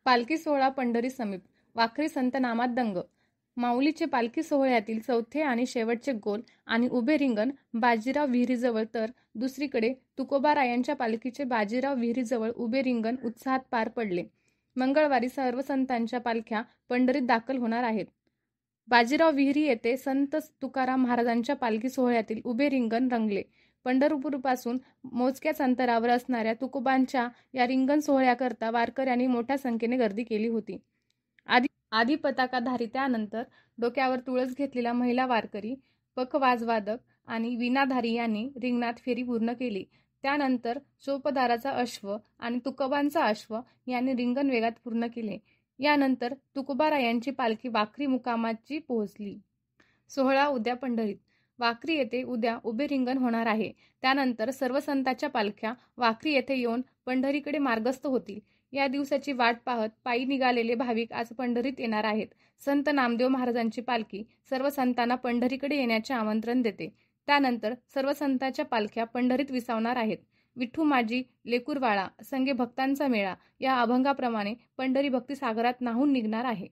पालखी सोहळा पंढरी समीप, वाखरी संत नामात दंग. माऊलीचे पालखी सोहळ्यातील चौथे आणि शेवटचे गोल आणि उभे रिंगण बाजीराव विहिरीजवळ, तर दुसरीकडे तुकोबारायांच्या पालखीचे बाजीराव विहिरीजवळ उभे रिंगण उत्साहात पार पडले. मंगळवारी सर्व संतांच्या पालख्या पंढरीत दाखल होणार आहेत. बाजीराव विहिरी येथे संत तुकाराम महाराजांच्या पालखी सोहळ्यातील उभे रिंगण रंगले. पंढरपूरपासून मोजक्याच अंतरावर असणाऱ्या तुकोबांच्या या रिंगण सोहळ्याकरता वारकऱ्यांनी मोठ्या संख्येने गर्दी केली होती. आधी पताकाधारी, त्यानंतर डोक्यावर तुळस घेतलेला महिला वारकरी, पखवाजवादक आणि वीणाधारी यांनी रिंगणात फेरी पूर्ण केली. त्यानंतर चोपदाराचा अश्व आणि तुकोबांचा अश्व यांनी रिंगण वेगात पूर्ण केले. यानंतर तुकोबारायांची पालखी वाखरी मुकामाची पोहोचली. सोहळा उद्या पंढरीत. वाखरी येथे उद्या उभे रिंगण होणार आहे. त्यानंतर सर्व संतांच्या पालख्या वाखरी येथे येऊन पंढरीकडे मार्गस्थ होतील. या दिवसाची वाट पाहत पायी निघालेले भाविक आज पंढरीत येणार आहेत. संत नामदेव महाराजांची पालखी सर्व संतांना पंढरीकडे येण्याचे आमंत्रण देते. त्यानंतर सर्व संतांच्या पालख्या पंढरीत विसावणार आहेत. विठ्ठू माझी लेकुरवाळा संगे भक्तांचा मेळा या अभंगाप्रमाणे पंढरी भक्ती सागरात न्हाऊन निघणार आहे.